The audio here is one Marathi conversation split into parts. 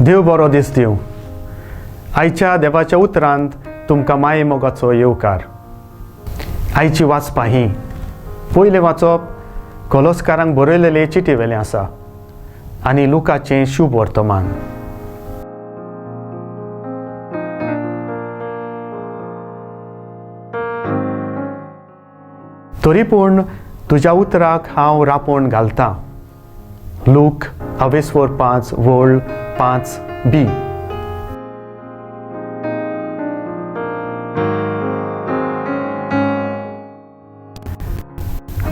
देव बरो दीस दिवं. आयच्या देवाच्या उतरांत तुमकां माये मोगाचो येवकार. आयची वाचपां ही पयलें वाचप कोलोसकारांक बरयलेले चिटी वेलें आसा आनी लुकाचें शुभ वर्तमान. तरी पूण तुज्या उतराक हांव रापोण घालतां. Look 5 वोळ 5b.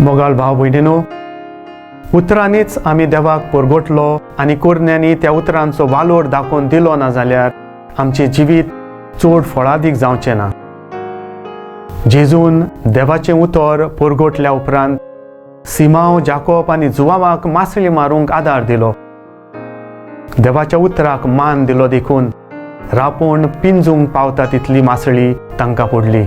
मोगाल भाव भयणीनो, उतरांनीच आमी देवाक परगोटलो आनी कुरण्यांनी त्या उतरांचो वालोर दाखोवन दिलो ना जाल्यार आमचें जिवीत चड फळादीक जावचें ना. जेजून देवाचें उतर परगोटल्या उपरांत सिमांव, जाकोब आनी जुवावाक मासळी मारूंक आदार दिलो. देवाच्या उतराक मान दिलो देखून रापूण पिंजूंक पावता तितली मासळी तांकां पडली.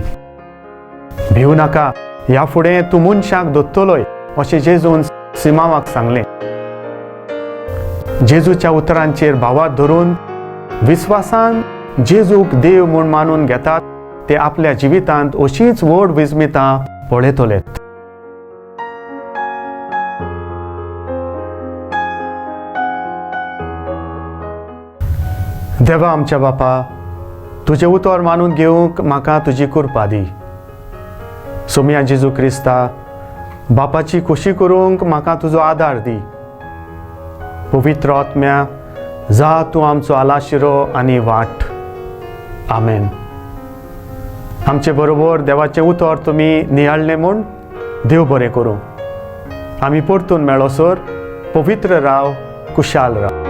भिवू नाका, ह्या फुडें तूं मनशाक दोत्तलोय अशें जेजून सिमांवाक सांगलें. जेजूच्या उतरांचेर भावार धरून विस्वासान जेजूक देव म्हूण मानून घेतात ते आपल्या जिवितांत अशींच व्हड विस्मितां पळयतलेत. देवा आमच्या बापा, तुजें उतर मानून घेवंक म्हाका तुजी कृपा दी. सोम्या जेजू क्रिस्ता, बापाची खोशी करूंक म्हाका तुजो आदार दी. पवित्र आत्म्या, जा तूं आमचो आलाशिरो आनी वाट. आमेन. आमचे बरोबर देवाचें उतर तुमी नियाळ्ळें म्हूण देव बरें करूं. आमी परतून मेळोसर पवित्र राव, कुशाल राव.